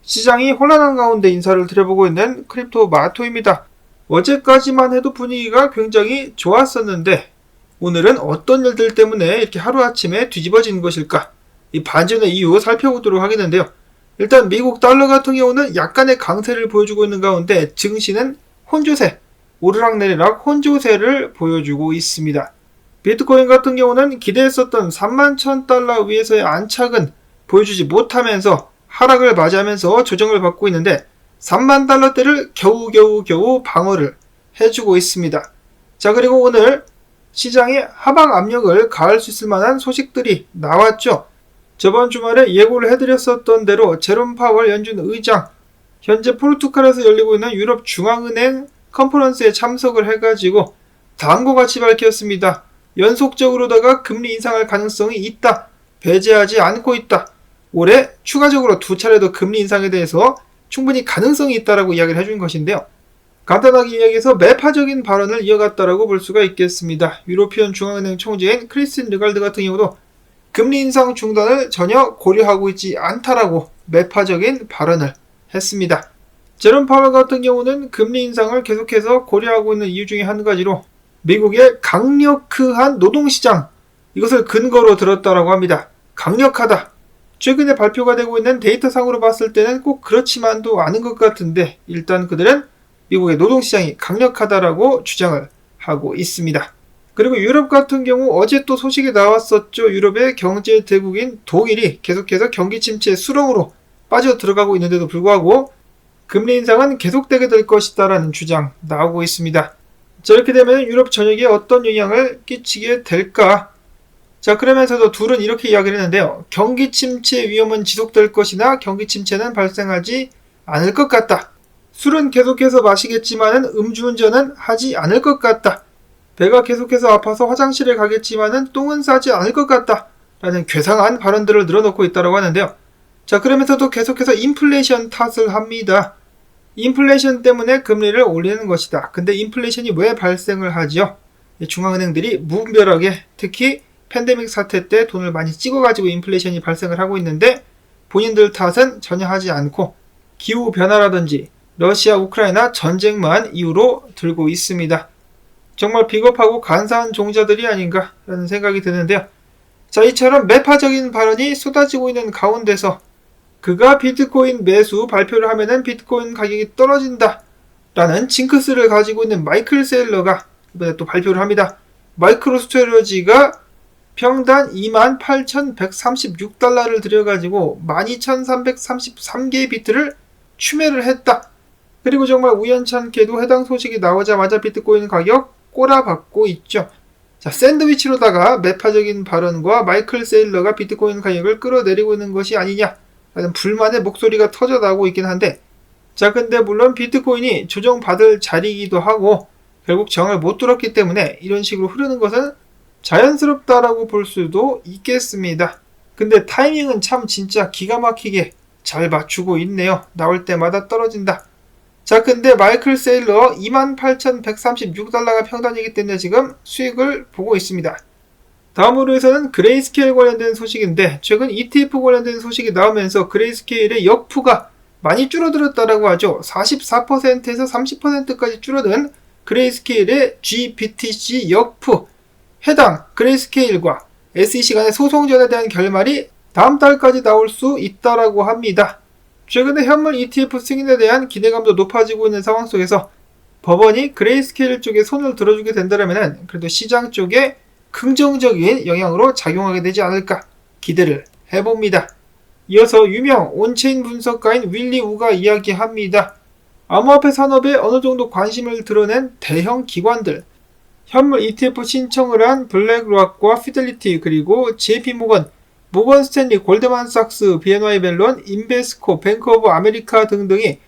시장이 혼란한 가운데 인사를 드려보고 있는 크립토 마토입니다. 어제까지만 해도 분위기가 굉장히 좋았었는데 오늘은 어떤 일들 때문에 이렇게 하루아침에 뒤집어진 것일까? 이 반전의 이유 살펴보도록 하겠는데요. 일단 미국 달러 같은 경우는 약간의 강세를 보여주고 있는 가운데 증시는 혼조세, 오르락내리락 혼조세를 보여주고 있습니다. 비트코인 같은 경우는 기대했었던 31,000달러 위에서의 안착은 보여주지 못하면서 하락을 맞이하면서 조정을 받고 있는데 30,000달러대를 겨우 방어를 해주고 있습니다. 자, 그리고 오늘 시장에 하방 압력을 가할 수 있을 만한 소식들이 나왔죠. 저번 주말에 예고를 해드렸었던 대로 제롬 파월 연준 의장, 현재 포르투갈에서 열리고 있는 유럽 중앙은행 컨퍼런스에 참석을 해가지고 다음과 같이 밝혔습니다. 연속적으로다가 금리 인상할 가능성이 있다. 배제하지 않고 있다. 올해 추가적으로 2차례 더 금리 인상에 대해서 충분히 가능성이 있다라고 이야기를 해준 것인데요. 간단하게 이야기해서 매파적인 발언을 이어갔다라고 볼 수가 있겠습니다. 유로피언 중앙은행 총재인 크리스틴 르갈드 같은 경우도 금리 인상 중단을 전혀 고려하고 있지 않다라고 매파적인 발언을 했습니다. 제롬 파월 같은 경우는 금리 인상을 계속해서 고려하고 있는 이유 중에 한 가지로 미국의 강력한 노동시장, 이것을 근거로 들었다라고 합니다. 강력하다. 최근에 발표가 되고 있는 데이터상으로 봤을 때는 꼭 그렇지만도 않은 것 같은데 일단 그들은 미국의 노동시장이 강력하다라고 주장을 하고 있습니다. 그리고 유럽 같은 경우 어제 또 소식이 나왔었죠. 유럽의 경제 대국인 독일이 계속해서 경기 침체 수렁으로 빠져 들어가고 있는데도 불구하고 금리 인상은 계속되게 될 것이다라는 주장 나오고 있습니다. 자, 이렇게 되면 유럽 전역에 어떤 영향을 끼치게 될까? 자, 그러면서도 둘은 이렇게 이야기를 했는데요. 경기 침체 위험은 지속될 것이나 경기 침체는 발생하지 않을 것 같다. 술은 계속해서 마시겠지만은 음주운전은 하지 않을 것 같다. 배가 계속해서 아파서 화장실에 가겠지만은 똥은 싸지 않을 것 같다. 라는 괴상한 발언들을 늘어놓고 있다고 하는데요. 자, 그러면서도 계속해서 인플레이션 탓을 합니다. 인플레이션 때문에 금리를 올리는 것이다. 근데 인플레이션이 왜 발생을 하죠? 중앙은행들이 무분별하게 특히 팬데믹 사태 때 돈을 많이 찍어가지고 인플레이션이 발생을 하고 있는데 본인들 탓은 전혀 하지 않고 기후변화라든지 러시아 우크라이나 전쟁만 이유로 들고 있습니다. 정말 비겁하고 간사한 종자들이 아닌가 라는 생각이 드는데요. 자, 이처럼 매파적인 발언이 쏟아지고 있는 가운데서 그가 비트코인 매수 발표를 하면은 비트코인 가격이 떨어진다 라는 징크스를 가지고 있는 마이클 세일러가 이번에 또 발표를 합니다. 마이크로스트레러지가 평단 28,136달러를 들여가지고 12,333개의 비트를 추매를 했다. 그리고 정말 우연찮게도 해당 소식이 나오자마자 비트코인 가격 꼬라박고 있죠. 자, 샌드위치로다가 매파적인 발언과 마이클 세일러가 비트코인 가격을 끌어내리고 있는 것이 아니냐 라는 불만의 목소리가 터져나오고 있긴 한데, 자, 근데 물론 비트코인이 조정받을 자리이기도 하고 결국 정을 못 뚫었기 때문에 이런 식으로 흐르는 것은 자연스럽다라고 볼 수도 있겠습니다. 근데 타이밍은 참 진짜 기가 막히게 잘 맞추고 있네요. 나올 때마다 떨어진다. 자, 근데 마이클 세일러 28,136달러가 평단이기 때문에 지금 수익을 보고 있습니다. 다음으로 해서는 그레이스케일 관련된 소식인데 최근 ETF 관련된 소식이 나오면서 그레이스케일의 역푸가 많이 줄어들었다라고 하죠. 44%에서 30%까지 줄어든 그레이스케일의 GBTC 역푸, 해당 그레이스케일과 SEC 간의 소송전에 대한 결말이 다음 달까지 나올 수 있다라고 합니다. 최근에 현물 ETF 승인에 대한 기대감도 높아지고 있는 상황 속에서 법원이 그레이스케일 쪽에 손을 들어주게 된다면 그래도 시장 쪽에 긍정적인 영향으로 작용하게 되지 않을까 기대를 해봅니다. 이어서 유명 온체인 분석가인 윌리 우가 이야기합니다. 암호화폐 산업에 어느 정도 관심을 드러낸 대형 기관들, 현물 ETF 신청을 한 블랙락과 피델리티, 그리고 JP모건, 모건 스탠리, 골드만삭스, BNY 멜론, 인베스코, 뱅크 오브 아메리카 등등이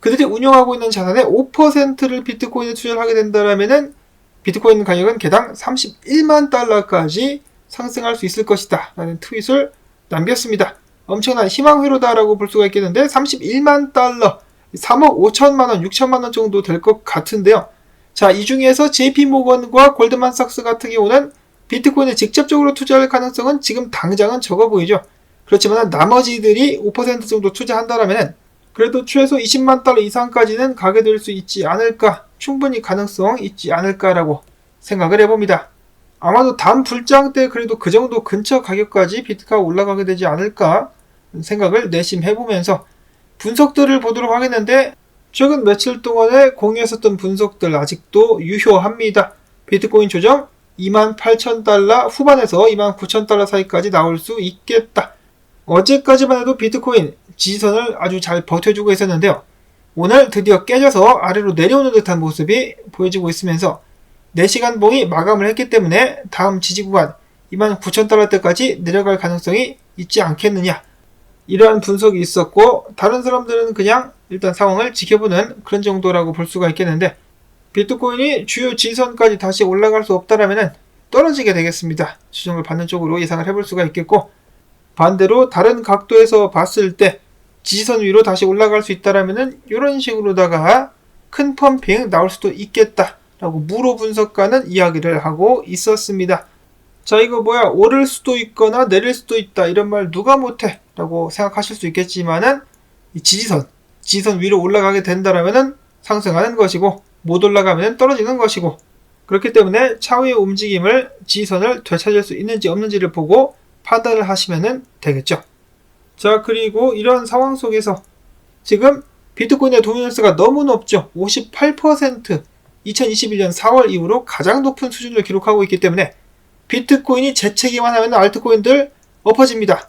그들이 운영하고 있는 자산의 5%를 비트코인에 투자를 하게 된다면 비트코인 가격은 개당 31만 달러까지 상승할 수 있을 것이다 라는 트윗을 남겼습니다. 엄청난 희망회로다라고 볼 수가 있겠는데 31만 달러, 3억 5천만원, 6천만원 정도 될 것 같은데요. 자, 이 중에서 JP모건과 골드만삭스 같은 경우는 비트코인에 직접적으로 투자할 가능성은 지금 당장은 적어 보이죠. 그렇지만 나머지들이 5% 정도 투자한다면 그래도 최소 20만 달러 이상까지는 가게 될 수 있지 않을까, 충분히 가능성 있지 않을까라고 생각을 해봅니다. 아마도 다음 불장 때 그래도 그 정도 근처 가격까지 비트가 올라가게 되지 않을까 생각을 내심해보면서 분석들을 보도록 하겠는데, 최근 며칠 동안에 공유했었던 분석들 아직도 유효합니다. 비트코인 조정 28,000달러 후반에서 29,000달러 사이까지 나올 수 있겠다. 어제까지만 해도 비트코인 지지선을 아주 잘 버텨주고 있었는데요. 오늘 드디어 깨져서 아래로 내려오는 듯한 모습이 보여지고 있으면서 4시간 봉이 마감을 했기 때문에 다음 지지 구간 29,000달러대까지 내려갈 가능성이 있지 않겠느냐, 이러한 분석이 있었고, 다른 사람들은 그냥 일단 상황을 지켜보는 그런 정도라고 볼 수가 있겠는데, 비트코인이 주요 지지선까지 다시 올라갈 수 없다라면 떨어지게 되겠습니다. 수정을 받는 쪽으로 예상을 해볼 수가 있겠고, 반대로 다른 각도에서 봤을 때 지지선 위로 다시 올라갈 수 있다라면 이런 식으로다가 큰 펌핑 나올 수도 있겠다라고 무로 분석가는 이야기를 하고 있었습니다. 자, 이거 뭐야, 오를 수도 있거나 내릴 수도 있다, 이런 말 누가 못해 라고 생각하실 수 있겠지만은, 이 지지선 위로 올라가게 된다라면 상승하는 것이고, 못 올라가면 떨어지는 것이고, 그렇기 때문에 차후의 움직임을, 지지선을 되찾을 수 있는지 없는지를 보고 판단을 하시면 되겠죠. 자, 그리고 이런 상황 속에서 지금 비트코인의 도미넌스가 너무 높죠. 58%, 2021년 4월 이후로 가장 높은 수준을 기록하고 있기 때문에 비트코인이 재채기만 하면 알트코인들 엎어집니다.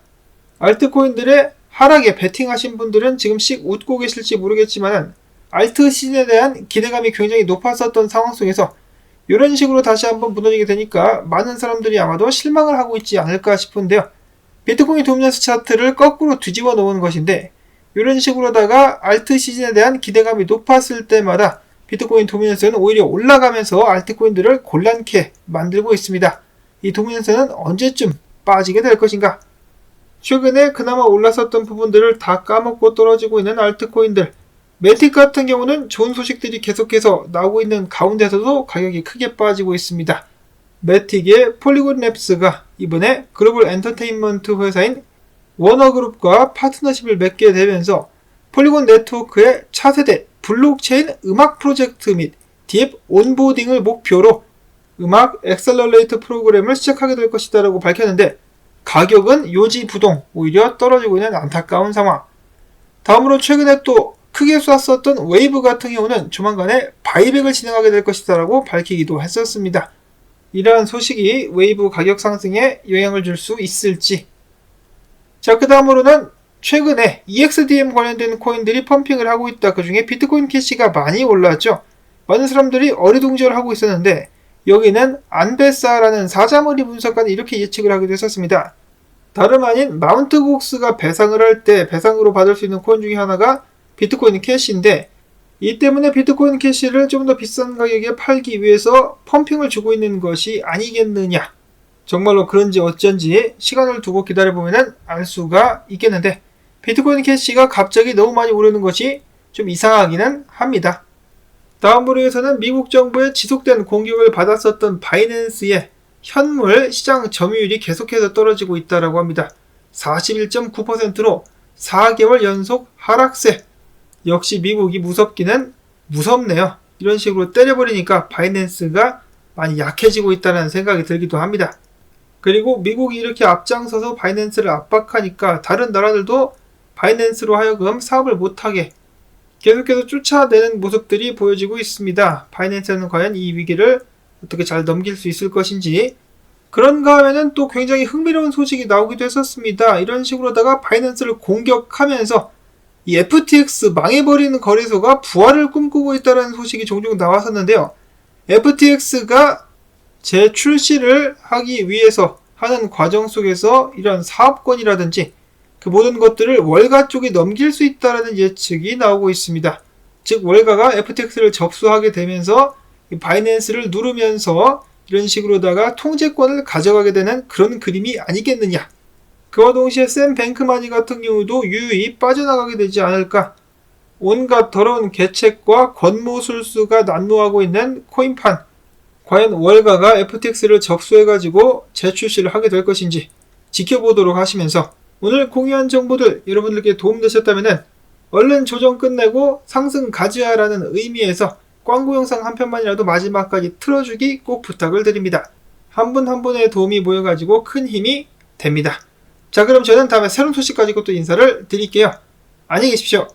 알트코인들의 하락에 베팅하신 분들은 지금씩 웃고 계실지 모르겠지만, 알트 시즌에 대한 기대감이 굉장히 높았었던 상황 속에서 이런 식으로 다시 한번 무너지게 되니까 많은 사람들이 아마도 실망을 하고 있지 않을까 싶은데요. 비트코인 도미넌스 차트를 거꾸로 뒤집어 놓은 것인데, 이런 식으로다가 알트 시즌에 대한 기대감이 높았을 때마다 비트코인 도미넌스는 오히려 올라가면서 알트코인들을 곤란케 만들고 있습니다. 이 도미넌스는 언제쯤 빠지게 될 것인가? 최근에 그나마 올랐었던 부분들을 다 까먹고 떨어지고 있는 알트코인들, 매틱 같은 경우는 좋은 소식들이 계속해서 나오고 있는 가운데서도 가격이 크게 빠지고 있습니다. 매틱의 폴리곤 랩스가 이번에 글로벌 엔터테인먼트 회사인 워너그룹과 파트너십을 맺게 되면서 폴리곤 네트워크의 차세대 블록체인 음악 프로젝트 및 딥 온보딩을 목표로 음악 엑셀러레이터 프로그램을 시작하게 될 것이다 라고 밝혔는데, 가격은 요지부동 오히려 떨어지고 있는 안타까운 상황. 다음으로 최근에 또 크게 쐈었던 웨이브 같은 경우는 조만간에 바이백을 진행하게 될 것이다 라고 밝히기도 했었습니다. 이러한 소식이 웨이브 가격 상승에 영향을 줄 수 있을지. 자, 그 다음으로는 최근에 EXDM 관련된 코인들이 펌핑을 하고 있다. 그 중에 비트코인 캐시가 많이 올랐죠. 많은 사람들이 어리둥절을 하고 있었는데, 여기는 안베사라는 사자머리 분석가는 이렇게 예측을 하기도 했었습니다. 다름 아닌 마운트 곡스가 배상을 할 때 배상으로 받을 수 있는 코인 중에 하나가 비트코인 캐시인데, 이 때문에 비트코인 캐시를 좀 더 비싼 가격에 팔기 위해서 펌핑을 주고 있는 것이 아니겠느냐. 정말로 그런지 어쩐지 시간을 두고 기다려보면 알 수가 있겠는데, 비트코인 캐시가 갑자기 너무 많이 오르는 것이 좀 이상하기는 합니다. 다음으로 해서는 미국 정부의 지속된 공격을 받았었던 바이낸스의 현물 시장 점유율이 계속해서 떨어지고 있다고 합니다. 41.9%로 4개월 연속 하락세. 역시 미국이 무섭기는 무섭네요. 이런 식으로 때려버리니까 바이낸스가 많이 약해지고 있다는 생각이 들기도 합니다. 그리고 미국이 이렇게 앞장서서 바이낸스를 압박하니까 다른 나라들도 바이낸스로 하여금 사업을 못하게 계속해서 쫓아내는 모습들이 보여지고 있습니다. 바이낸스는 과연 이 위기를 어떻게 잘 넘길 수 있을 것인지. 그런가 하면은 또 굉장히 흥미로운 소식이 나오기도 했었습니다. 이런 식으로다가 바이낸스를 공격하면서 이 FTX 망해버리는 거래소가 부활을 꿈꾸고 있다는 소식이 종종 나왔었는데요. FTX가 재출시를 하기 위해서 하는 과정 속에서 이런 사업권이라든지 그 모든 것들을 월가 쪽에 넘길 수 있다는 예측이 나오고 있습니다. 즉 월가가 FTX를 접수하게 되면서 바이낸스를 누르면서 이런 식으로다가 통제권을 가져가게 되는 그런 그림이 아니겠느냐. 그와 동시에 샘 뱅크마니 같은 경우도 유유히 빠져나가게 되지 않을까. 온갖 더러운 계책과 권모술수가 난무하고 있는 코인판. 과연 월가가 FTX를 접수해가지고 재출시를 하게 될 것인지 지켜보도록 하시면서, 오늘 공유한 정보들 여러분들께 도움되셨다면 얼른 조정 끝내고 상승 가져야라는 의미에서 광고 영상 한 편만이라도 마지막까지 틀어주기 꼭 부탁을 드립니다. 한 분 한 분의 도움이 모여가지고 큰 힘이 됩니다. 자, 그럼 저는 다음에 새로운 소식 가지고 또 인사를 드릴게요. 안녕히 계십시오.